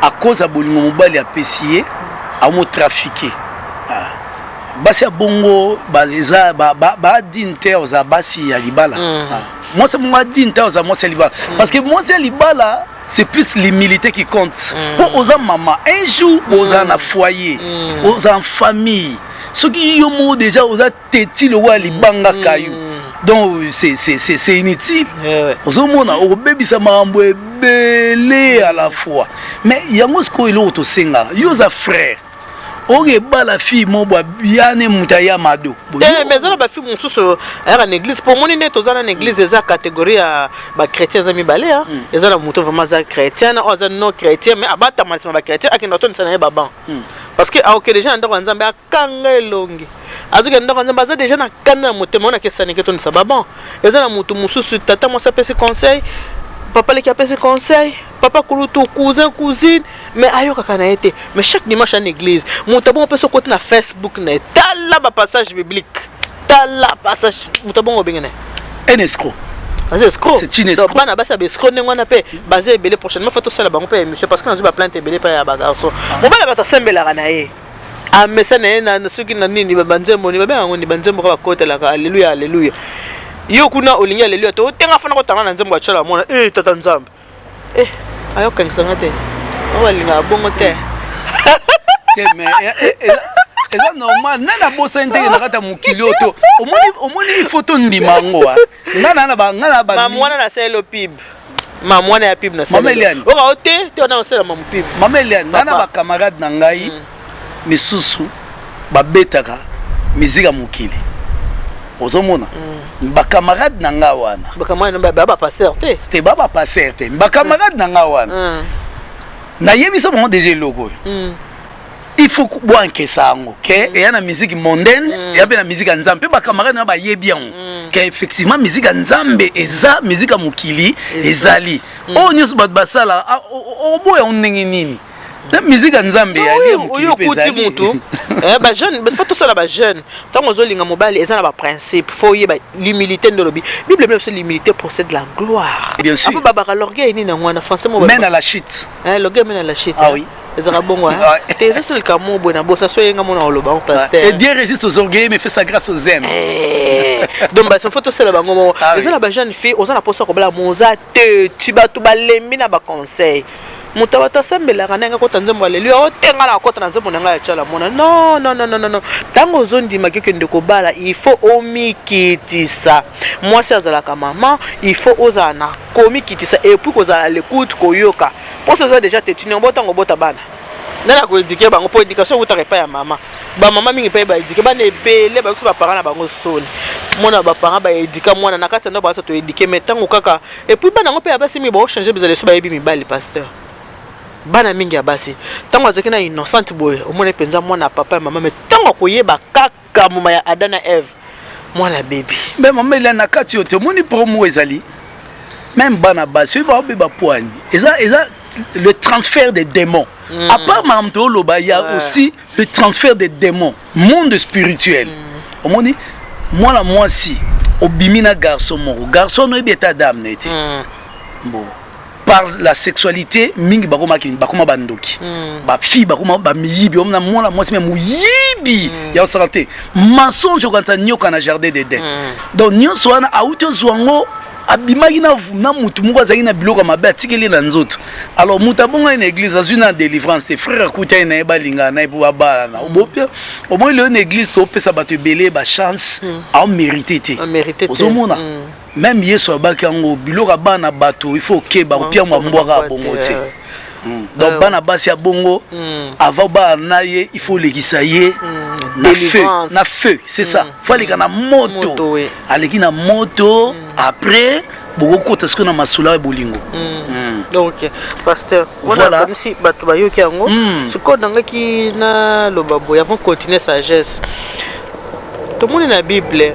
B: à cause de bolingo mobali ya pesier a mo trafiquer basi ya bongo baleza ba dinte oza basi ya libala moi c'est mon dinte oza moi c'est libala parce que moi c'est libala c'est plus l'humilité qui compte. Pour aux maman, un jour, aux en foyer, aux en famille. Ce qui y a déjà, aux tétis le roi libanga caillou. Donc c'est inutile. Aux hommes, au bébé ça m'a belé à la fois. Mais il y a ce qu'on est l'autre senga. Il y a frère. Oge ba la fille mo ba biane mutaya mado.
A: Mais ça ba fille mususu à l'église pour mon net aux en église eza catégorie à ba chrétien zami balé hein. Eza la muto vraiment za chrétien ou za non chrétien mais abata malima ba chrétien akina to nsana ba ban. Parce que a ok déjà ndako nzambe akanga elongi. Azuke ndako nzambe za déjà na kana mutema na kesani keto nsa ba ban. Eza la mutu mususu tata mo sa pese conseil. Papa qui a ses conseils, papa kulutu cousin cousine mais ayo kaka na été mais chaque dimanche en église mon tabon peut se côté na Facebook na tala ba passage biblique tala passage mon tabon obengene
B: un escroc c'est une escroc
A: bana basa be escroc nengo na pe basé belé prochainement faut tout ça la bango pe monsieur parce que na zo ba plainte belé pa ya ba garçon mon bala ba ta sembela na ye a mesana na suki na nini ba banzembo ni ba bango ni banzembo ba kotela ka alléluia alléluia yo kuna olingi alléluia to tenga fana ko tanga na nzembo achala mona tata nzambe ayo kangsanga te o walinga bongo te
B: mais eza normal nana bosa ndenge na kata mukili oto omoni photo ndimango ngana ba
A: mamwana na selo pib mamwana ya pib na selo o ka te na selo mamu pib
B: mamelian nana ba camarade na ngai misusu babetaka mizika mukili ozomona ba camarade na nga wana
A: ba camarade ba pasteur
B: te ba pasteur te ba camarade na nga wana na yebisa mo déjà logo il faut boire que ça que et na musique mondaine et na musique nzambe ba camarade na ba yebian que effectivement musique nzambe eza musique mukili ezali o nyusu ba basala o boya onenge nini La musique nzambe ali
A: oyo kuti mutu ba jeune faut tout ça ba jeune tant ozo linga mobile eza na ba principe faut yeba l'humilité ndolobi bible même c'est l'humilité possède la gloire
B: bien sûr
A: apa baba l'orgueil ni na ngwana français mo
B: mène à la chute
A: l'orgueil mène à la chute
B: ah oui
A: ezaka bongo te eza sur le camo bona bossa so yenga mona oloba pasteur
B: et Dieu résiste aux orgueils mais fait sa grâce aux hommes
A: donc ba faut tout ça ba ngomo eza ba jeune fille oza na posa ko bala moza te tu ba to ba lembi na ba conseil mutabata sambela kananga ko tanzembo alelio otenga na kota nzembo nanga ya chala mona non tango zondima keke ndeko bala il faut omikitisa mwasi azalaka mama il faut ozana komikitisa et puis kozala l'écoute koyoka pour ça déjà tetuni obotango bota bana nana ko éduquer bango pour éducation utaka pa ya mama ba mama mingi pa ba éduquer bana ebele ba kusa ba parents na bango soni mona ba parents ba éduquer mwana na kati ndo ba to éduquer mais tango kaka et puis bana ngo pe abasi mi ba changer bizale so ba yebi mi bali pasteur bana mingi abasi tango azaki na innocent boy omone penza mwana papa mama mais tango koyeba kaka mama ya Adana Eve mwana baby
B: mais mama il na kati yote moni promo ezali même bana basi ba beba poani eza le transfert des démons à part mamto loba il y a aussi le transfert des démons monde spirituel omoni mwana mwasi obimina garçon no ebeta dame nete bon par la sexualité mingi bakoma bandoki ba fille bakoma ba miyibi omna mwana mwasi même muyibi ya santé mensonge quand nyoka na jardin d'Éden donc nyonso wana auto zwango abimaki na mutu moko azali na biloko mabe atikeli na nzoto alors mutu abongo na église azwi na délivrance te frère akuta na ye balinga na ye po babala na obopia omoi leo na église topesa bato ebele ba chance aomérite te ozomona même yesu abaki yango biloko bana bato il faut keba opia mwa mbwaka bongo te donc bana basi ya bongo avant ba na ye il faut lekisa ye na feu c'est ça faut leka na moto aleki na moto après beaucoup kota ce que na masula bolingo
A: OK pasteur voilà si bato bayoki yango siko nangaki na lobabo avant continuer sagesse tout monde na bible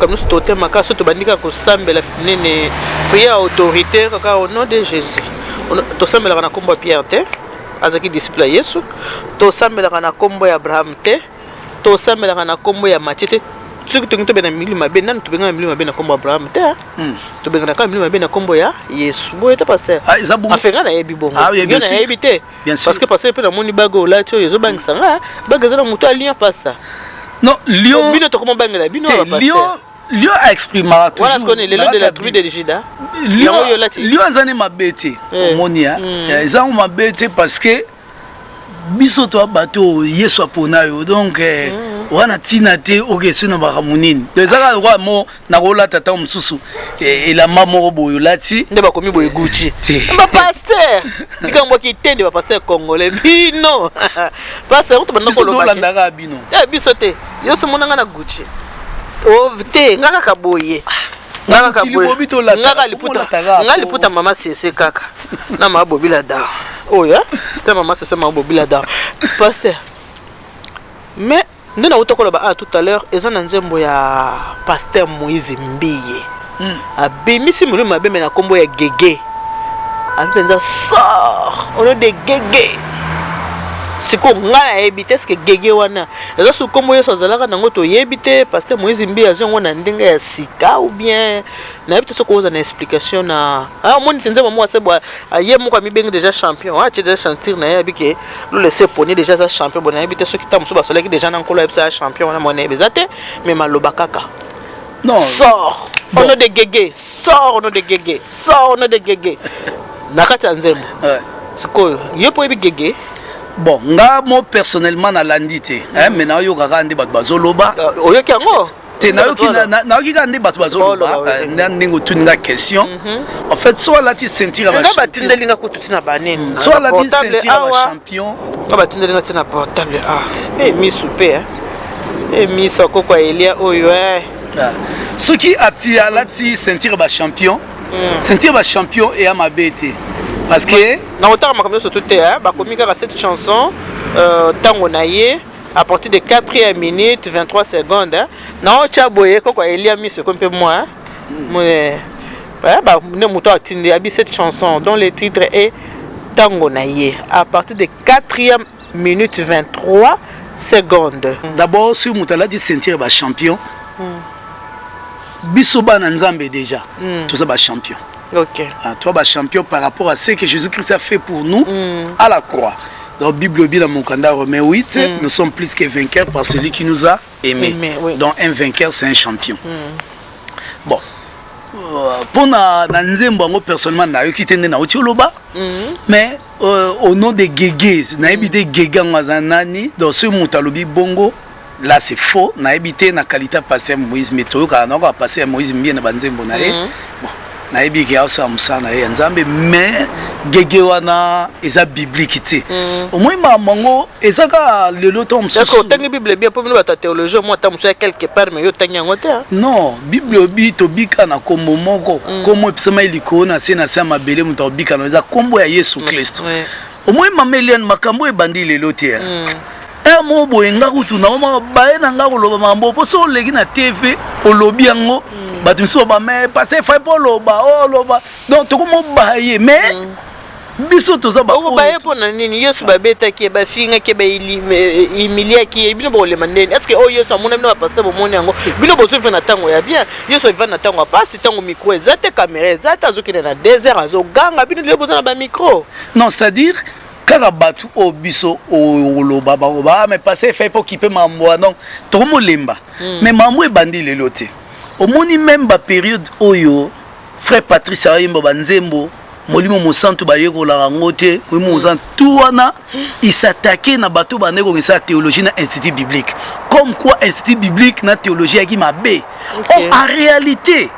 A: comme nous tout tema so to bandika ko sambela nene prière autoritaire kaka au nom de Jésus to sambela kana kombo Pierre te azaki disciple Yesu to sambela kana kombo ya Abraham te to sambela kana kombo ya Matthieu te tu to bena milima be nan to benga milima be na kombo Abraham te to benga kana milima be na kombo ya Yesu boye te pasteur afenga na yebi bongo na yebi te parce que pasteur pe na moni bago la cho yezo bangisa nga bagaza na muto alien pasteur
B: non Lion
A: bino to comment bangela bino
B: Lion a exprimé tout
A: voilà ce qu'on est le nom de la tribu de Juda
B: Lion azane mabete omonia ezango mabete parce que biso to bato yesu apona yo donc wana tina te okeso na bakamunini ezaka roi mo na kola tata mususu elamba moko boyo lati
A: nde bakomi boye Gucci ba pasteur bikambo kitende ba pasteur congolais bino pasteur to banda ko
B: loba bino
A: biso te yoso monanga na Gucci o te ngaka kaboye ngaka kaboye ngaka liputa mama sese kaka na mabobila da oya c'est maman c'est mabobila da pasteur mais ndena utokolo ba tout à l'heure ezana nzembo ya pasteur Moïse Mbiye abimisi muluma beme na kombo ya Gege apenza sort ono de Gege siko ngana ebite ce Gege wana ezo su kombo yeso zalaka nango to yebite pasteur Moïse Mbiye azongo na ndenge ya sika ou bien na ebite soko oza na explication na moni tenza mo asebo aye mo kwa mibengi déjà champion tu déjà sentir na yebike le laisser poni déjà za champion bona ebite soki tamuso ba soleki déjà na nkolo ebisa champion na mona ebezate mais maloba kaka non sort ono de Gege sort ono de Gege sort ono de Gege nakata nzembo siko yepo ebi Gege
B: bon nga mo personnellement na landité mais na yo kaka ndi bato bazoloba
A: oyoki yango
B: te na yoki ka ndi bato bazoloba na ndingo tuninga question en fait soit lati sentir ba
A: batindeli nga kututina banini
B: soit lati sentir ba champion
A: batindeli nga tina portable misu pe misu koko Elia oyo
B: soki ati alati sentir ba champion et à ma bête parce que
A: na otaka makambo surtout te ba komika ka cette chanson tango na ye à partir de 4e minute 23 secondes na ocha boye koko Elia miso comme peu moi mais ba ne muto atindi abi cette chanson dont le titre est tango na ye à partir de 4e minute 23 secondes.
B: D'abord si mutala dit sentir ba champion. Biso bana nzambe déjà. Tout ça ba champion.
A: OK.
B: Toi ba champion par rapport à ce que Jésus-Christ a fait pour nous à la croix. Dans la Bible, dans mon candidat Romains 8, nous sommes plus que vainqueurs par celui qui nous a aimés.
A: Oui.
B: Donc un vainqueur, c'est un champion. Bon. Pour Nanzembo, personnellement, je suis allé à Otioloba. Mais au nom de Guégué, je suis habité Guégué Mazanani, dans ce Moutalobi Bongo. Là, c'est faux. Je suis habité dans la qualité de passer Moïse Métro, car on a passé Moïse bien dans Banzembo. Na yebi ki awsa musana ye nzambe mais gege wana eza biblique ti au moins mango ezaka lelo to msusu
A: d'accord tangi bible bien pour nous ta théologie moi ta musa quelque part mais yo tangi ngote
B: non bible bi to bika na kombo moko komo epsama iliko na se na sa mabele muto bika na eza kombo ya Yesu Kristo au moins mamelian makambo ebandi lelo ti mo boyenga kutu na mama bae na nga koloba mambo poso legi na TV olobi yango batu so ba mais passer fa pour loba loba donc to ko baye mais biso to za ba
A: ko baye pour na nini Yesu ba beta ki ba finga ke ba imilia ki bino bo le mandeni est-ce que Yesu amona bino ba passer bo moni yango bino bo so fe na tango ya bien Yesu va na tango pas si tango micro ezate caméra ezate azokina na désert azo ganga bino le boza na ba micro
B: non c'est-à-dire kaka batu o biso o loba ba mais passer fait pour kiper mambo donc to mo lemba mais mambo e bandi lelo te au moni même ba période oyo frère Patrice Ayimba banzembo molimo mosantu ba yeko la ngote oui mosantu tout wana il s'attaquait na bato ba ndeko ngisa théologie na institut biblique comme quoi institut biblique na théologie qui m'a bé en réalité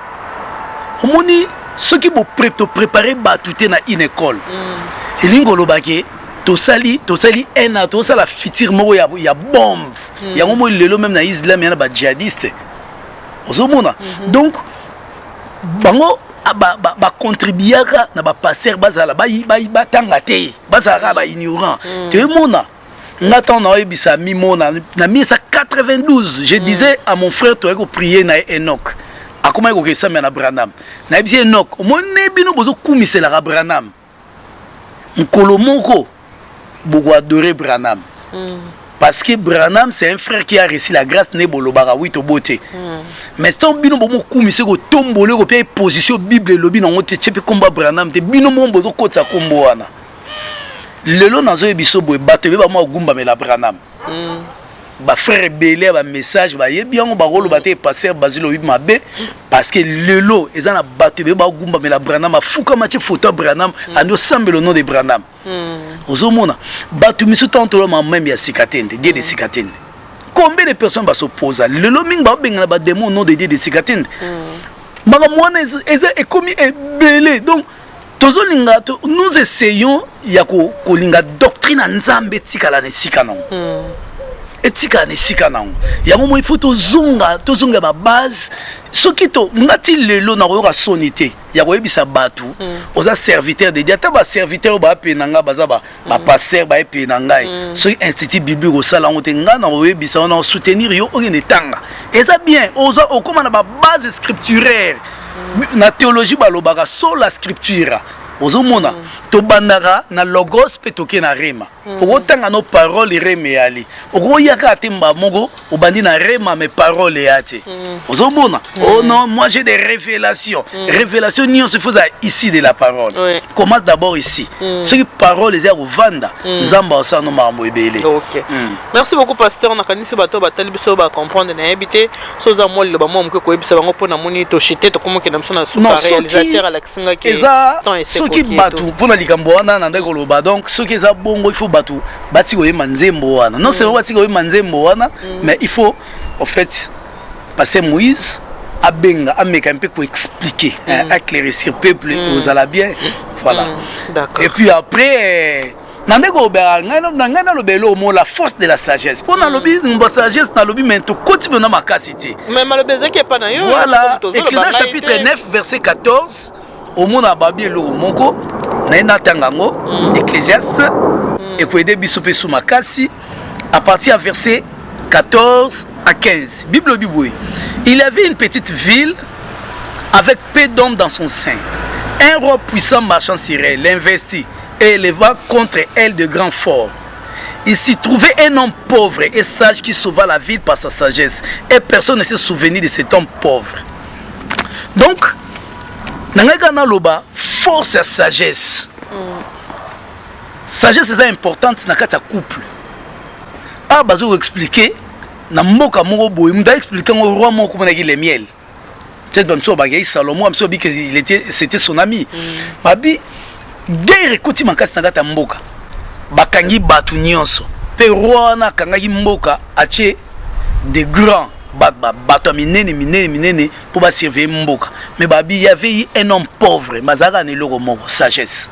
B: au moni ceux qui vont préparer batouté na une école elingo lobake tosali un an to sala futur moko ya bombe ya ngomo lelo même na islam ya na ba djihadiste ozomona donc bango ba contribuaka na ba pasteur bazala ba tanga te bazala ba ignorant te mona ngata na yebisa mi mona na 1992 je disais à mon frère toi ko prier na Enoch akoma ko kesa na Branham na yebisa Enoch mone bino bozo kumisela ka Branham nkolo moko beaucoup adorer Branham parce que Branham c'est un frère qui a reçu la grâce ne bolobara oui to beauté mais tant bino bomo kumise ko tombole ko pe position bible lobi na ngote chepe combat Branham te bino mo bozo kotsa kombo wana lelo nazo ebiso boy bato be ba mo gumba me la Branham ba frère belé ba message ba yebi yango ba rolo ba te passer bazilo mabe parce que lelo ezana bato be ba gumba me la Branham afuka match photo Branham ando semble le nom de Branham ozomona bato miso tantolo même ya sikatende Dieu de sikatende combien de personnes va s'opposer lelo mingi ba benga ba démon nom de Dieu de sikatende maka mwana eza ekomi ebele donc tozolinga nous essayons ya ko linga doctrine nzambe tikala ne sikana etika ne sikana yango mo il faut tozonga ba base soki to ngati lelo na koyoka sonité ya koyebisa batu oza serviteur de Dieu ta ba serviteur ba penanga baza ba pasteur ba penanga soki institut biblique au sala ngote nga na koyebisa na soutenir yo okene tanga eza bien oza okoma na ba base scripturaire na théologie balobaka sur la scripture ozomona to bandaka na logos pe toke na rema okotanga no parole reme yali okoyaka atemba moko obandi na rema mes paroles yate ozomona oh non moi j'ai des révélations révélations ni on se faisait ici de la parole commence d'abord ici ce qui parole les au vanda nzamba osa no mambo ebele.
A: OK merci beaucoup pasteur na kanisi bato batali biso ba comprendre na habité soza moli ba mo mko ko ebisa bango pona moni to chité to komo ke na msona super réalisateur Alexinga ke
B: soki batu pona likambo wana na ndeko loba donc soki eza bongo il faut batu bati ko yema nzembo wana non c'est bati ko yema nzembo wana mais il faut en fait passer Moïse abenga ameka un peu pour expliquer éclaircir peuple aux ala bien voilà
A: d'accord et
B: puis après nandeko ba ngana lobelo mo la force de la sagesse pona lobi ngba sagesse na lobi mais to continue na makasité
A: mais malobeze ke pa na yo
B: voilà Ecclésiaste chapitre 9 verset 14 au monde a babi le moko na tangango Ecclésiaste et pour aider bisope sous makasi à partir du verset 14 à 15 Bible Bible il y avait une petite ville avec peu d'hommes dans son sein un roi puissant marchant sur elle l'investit et éleva contre elle de grands forts. Il s'y trouvait un homme pauvre et sage qui sauva la ville par sa sagesse. Et personne ne s'est souvenu de cet homme pauvre. Donc, Nangagana Loba, force et sagesse. Sagesse est importante dans le couple. Ah, je vais expliquer. Je vais expliquer au roi comment il a le miel. Salomon, c'était son ami. Babi, guerre écoute ma casse nagata mboka. Bakangi batu nyonso. Pe roi na kangaki mboka ache de grands bato minene pour ba servir mboka. Mais babi il y avait un homme pauvre, mazaka ne loko moko sagesse.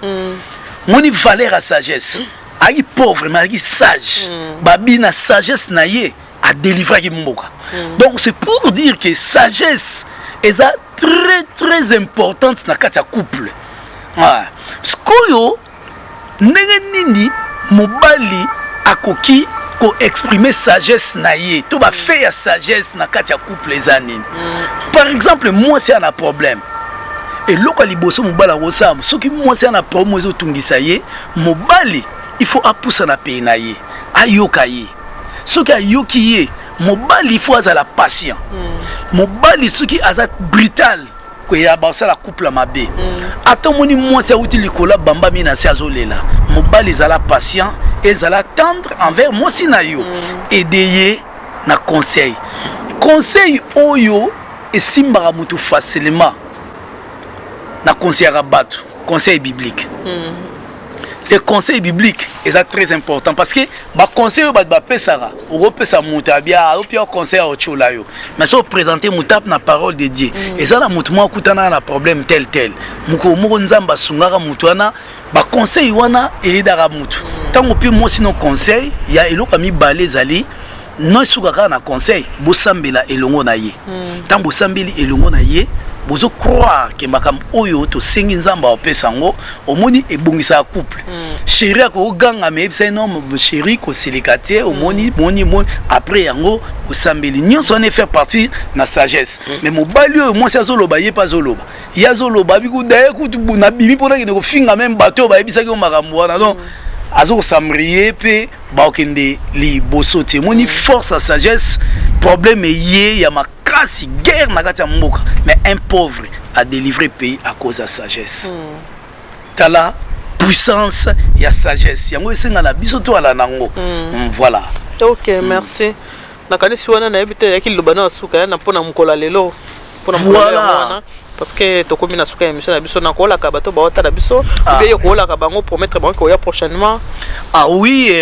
B: Moni valeur à sagesse. Aïe pauvre mais aïe sage. Babi na sagesse na ye a délivré mboka. Donc c'est pour dire que sagesse est très importante dans le couple. Skoyo ndenge nini mobali akoki ko exprimer sagesse na ye to ba faire sagesse na kati ya couple les années. Par exemple moi c'est un problème et loko liboso mobala rosam soki moi c'est un problème zo tungisa ye mobali il faut apousa na pe na ye ayoka ye soki ayoki ye mobali il faut azala patient mobali soki azat brutal ko ya ba ça la couple mabe atomoni moi c'est outil likola bamba mina se azolela mobali zala patient et zala tendre envers moi sinayo aider na conseil oyo et simbara mutu facilement na conseil rabat conseil biblique. Le conseil biblique est très important parce que ma conseil ba pesara ou pesa mutabia ou puis conseil au cholayo mais so présenter mutap na parole de Dieu et ça la mutu moi kutana na problème tel muko moko nzamba sungara mutwana ba conseil wana elidara mutu tango puis moi sinon conseil ya eloka mi balezali non sukaka na conseil bosambela elongo na ye tango bosambeli elongo na ye bozo croire que makam oyo to sengi nzamba opesango omoni ebongisa couple chéri ko ganga me c'est non chéri ko célibataire omoni moni après yango osambeli nyonso ne faire partie na sagesse mais mobali oyo moi c'est zoloba ye pas zoloba ya zoloba biku daye kutu na bibi pona ke ko finga même bateau ba ebisaki makambo wana donc azo samrier pe ba okende li bosote moni force à sagesse problème yé ya makasi guerre na kati ya mboka mais un pauvre a délivré pays à cause de sagesse tala puissance ya sagesse yango esenga na biso to ala nango voilà.
A: OK, merci. Nakanisi wana na ebite ya kilobana suka na pona mukola lelo pona mukola parce que to komi na suka émission na biso na kola ka bato ba otala biso bien yo kola ka bango promettre bango ya prochainement.
B: Ah oui,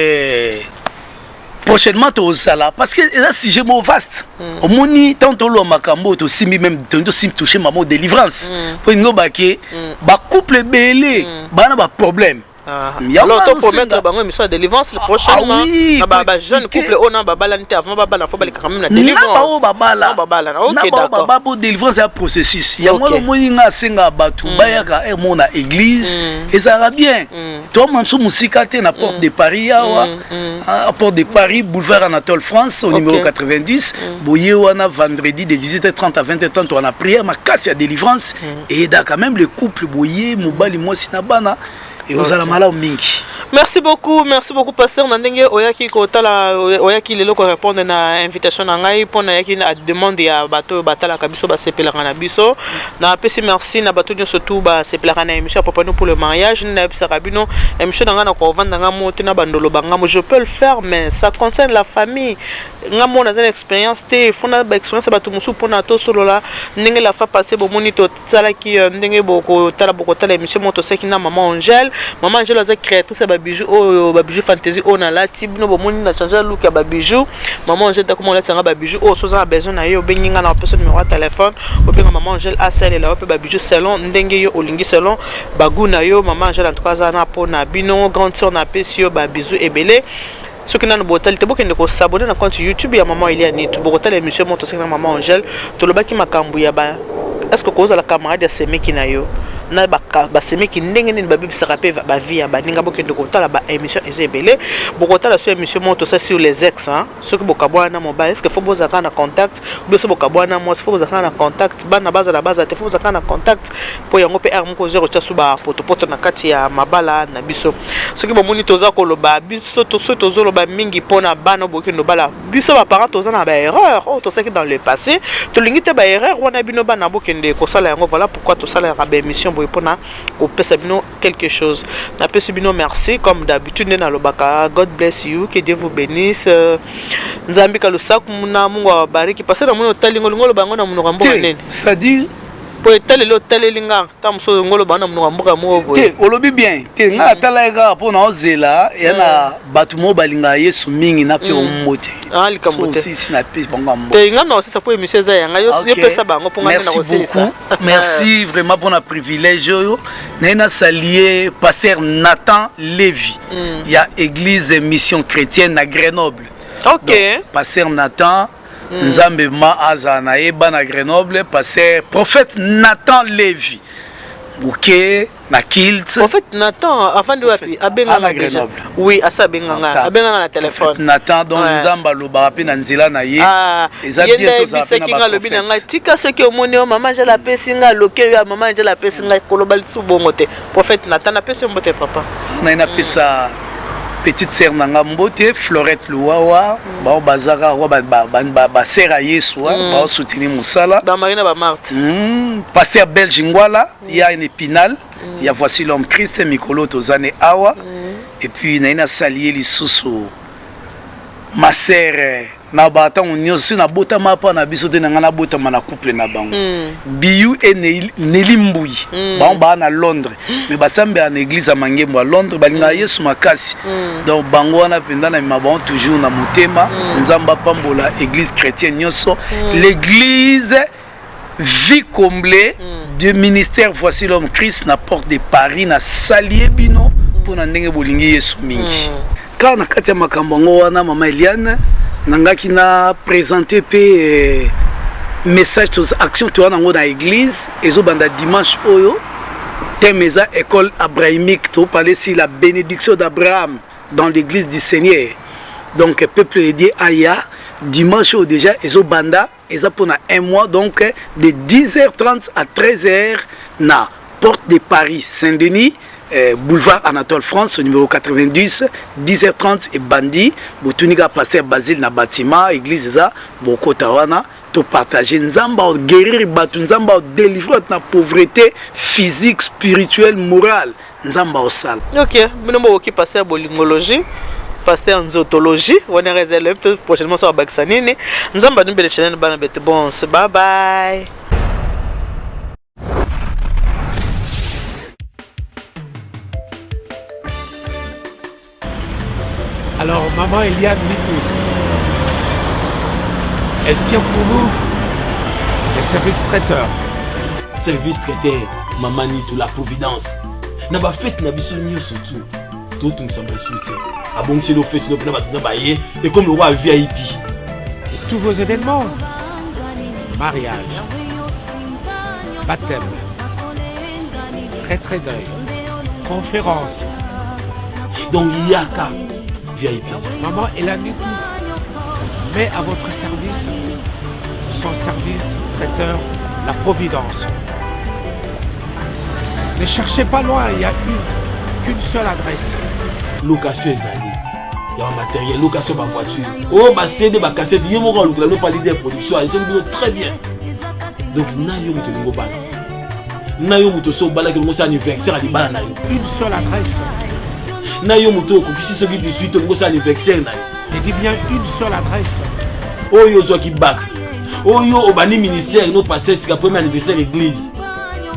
B: prochainement to sala parce que là si je me vaste au moni tantôt lo makambo to simbi même to sim toucher maman délivrance pour ngo baké ba couple belé bana ba problème.
A: Alors to promettre bango émission de délivrance prochainement na ba jeune couple on a babala nté avant babala faut bali quand même na délivrance babala OK d'accord
B: baba délivrance un processus yango lo moni nga senga batu bayaka e mona église et ça va bien toi manso musika te na porte de Paris à porte de Paris boulevard Anatole France au numéro 90 boye wana vendredi de 18h30 à 20h30 on a prière ma casse à délivrance et da quand même le couple boye mobali moi sinabana. Et vous allez mal au mingi.
A: Merci beaucoup pasteur Nandenge oyaki ko tala oyaki lelo ko répondre na invitation na ngai pour na yaki na demande ya bato batala kabiso ba sepela na biso na pesi merci na bato nyo surtout ba sepela na émission papa nous pour le mariage na pesa kabino émission na ngana ko vendre nga moto na bandolo banga je peux le faire mais ça concerne la famille nga mona une expérience te fona ba expérience bato musu pona to solo la ndenge la fa passer bo moni to tsala ki ndenge boko tala émission moto seki na maman Angèle a créatrice ba bijou fantasy on a la tibno bo moni na changer look ya ba bijou maman Angèle comment la tsanga ba bijou so za besoin na yo benginga na personne numéro de téléphone ou bien maman Angèle a celle là ba bijou salon ndenge yo olingi salon baguna yo maman Angèle en tout cas za na pona bino grande sœur na pesio ba bijou ebele ce qui n'a pas botal te bokende ko s'abonner na compte YouTube ya maman Eliane tu bokotal émission moto c'est maman Angèle to lo baki makambu ya ba est-ce que cause la camarade ya semeki na yo na basemi ki ndenge nini babebisaka pe ba vie ya baninga bokende kotala ba émission ezebele bokotala sur émission moto ça sur les ex hein ceux qui bokabwa na mobile est-ce que faut bozaka na contact ou bien so bokabwa na moi faut bozaka na contact bana baza la base te faut bozaka na contact po yango pe r moko zero tsa suba poto na kati ya mabala na biso ceux qui bomoni toza koloba biso tozo loba mingi pona bana bokende bala biso ba parents toza na ba erreur oh to saki dans le passé to lingite ba erreur wana bino bana bokende ko sala yango voilà pourquoi to sala ba émission boy pona ko pesa bino quelque chose na pesa bino merci comme d'habitude na lobaka God bless you que Dieu vous bénisse nzambi kalusaku muna mungu awabariki parce que na muno talingo ngolo bango na muno kamboka nene
B: c'est-à-dire
A: po etalelo talelinga ta muso ngolo bana muno kamboka mo
B: te olobi bien te nga talaga po na ozela yana batu mo balinga Yesu mingi na pe omote
A: ah likambote
B: si na pese bango mbo
A: te nga na aussi ça pour émission za yanga yo pesa bango po nga na koselisa
B: merci vraiment pour na privilège yo na saluer pasteur Nathan Lévy il y a église mission chrétienne à Grenoble.
A: OK
B: donc, pasteur Nathan Nzambe ma azana eba na Grenoble pasteur prophète Nathan Lévy Bouquet na Kilt
A: prophète Nathan avant de wapi abenga na Grenoble oui asa benga abenga na téléphone
B: Nathan donc Nzamba loba pe na nzela na ye
A: eza bientôt ça pe na lobi na ngai tika ce que omoni o maman je la pesinga loke ya maman je la pesinga koloba lisu bongo te prophète Nathan na pesa mbote papa
B: na pesa petite sœur nanga mbote Florette Luwawa ba bazaka ba sera Yesu ba soutenir musala
A: ba Marina ba Marthe
B: pasteur Belge Ngwala il y a une épinal il y a voici l'homme Christ Mikolo Tozane Awa et puis na salier lisusu ma sœur na bata onyo si na bota mapa na biso te na bota na couple na bango biyu et Nelly Mbouyi ba na Londres mais basambe en église à Mangembo à Londres balinga Yesu makasi donc bango wana penda na mabon toujours na motema nzamba pambola église chrétienne nyoso l'église vie comblée du ministère voici l'homme Christ na porte de Paris na salier bino pour na ndenge bolingi Yesu mingi quand na kati ya makambo ngo wana mama Eliane nangaki na présenter pe message aux actions to wana ngo na église ezo banda dimanche oyo thème eza école abrahamique to parler sur la bénédiction d'Abraham dans l'église du Seigneur donc peuple dédié aya dimanche oyo déjà ezo banda eza pona un mois donc de 10h30 à 13h na porte de Paris Saint-Denis boulevard Anatole France au numéro 90 10h30 et bandi botunika pasteur Basile na bâtiment église ça boko tawana to partager nzamba guérir batu nzamba délivrer na pauvreté physique spirituelle morale nzamba au sal.
A: OK bino mo ki pasteur bolingologie pasteur nzotologie on est réservé prochainement sur Baksanini nzamba nbele channel bana bete bon bye bye.
C: Alors, maman Eliane Mitou, elle tient pour vous les services traiteurs.
D: Service traiteur, maman Nitou, la providence. Na ba fête na biso nyo surtout. Tout on s'en soutien. Ah bon, c'est nos fêtes, nous na ba yé et comme le roi VIP.
C: Et tous vos événements, mariage, baptême, très deuil, conférence.
D: Donc il y a qu'à VIP.
C: Maman Eliane Mitou met à votre service son service traiteur, la providence. Ne cherchez pas loin, il n'y a qu'une seule adresse.
D: Location ezali. Il y a un matériel, location de voiture. Oh, ma CD, ma cassette, il y a mon rôle, nous parlons de production, ils sont très bien. Donc, nous avons un bal. Nous avons un bal qui est anniversaire à l'Ibala.
C: Une seule adresse.
D: Nous avons un anniversaire.
C: Je dis bien une seule adresse.
D: Oh, yo, zo qui back. Oh, yo, au bani ministère, nous passons, c'est le premier anniversaire de l'église.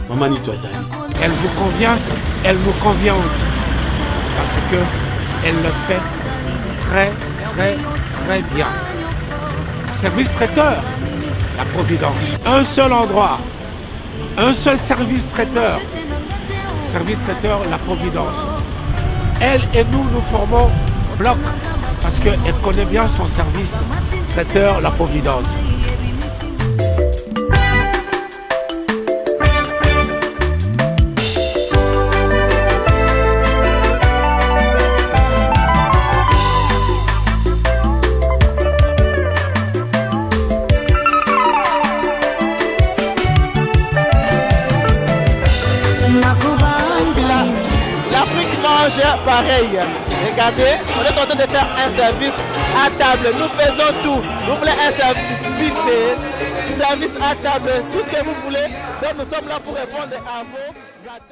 D: Maman, ni toi, Zali.
C: Elle vous convient, elle me convient aussi. Parce que elle le fait très bien. Service traiteur, la providence. Un seul endroit, un seul service traiteur. Service traiteur, la providence. Elle et nous formons bloc parce qu'elle connaît bien son service traiteur, la providence.
A: pareil. Regardez, on est en train de faire un service à table. Nous faisons tout. Vous voulez un service buffet, service à table, tout ce que vous voulez. Donc nous sommes là pour répondre à vos attentes.